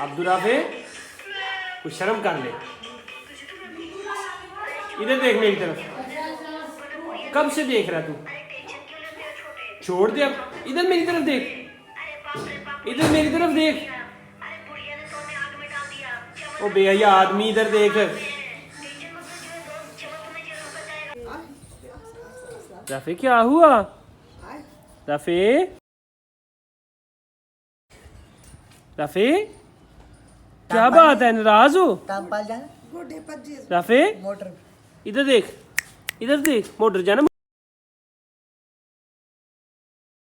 Abdul Rafe कुछ शर्म कर ले। इधर देख मेरी तरफ, कब से देख रहा तू? छोड़ दे अब, इधर मेरी तरफ देख, इधर मेरी तरफ देख। ओ बेहया आदमी इधर देख। राफे क्या हुआ? राफे राफे क्या बात है, नाराज हो? राफे मोटर इधर देख, इधर देख, मोटर जाना।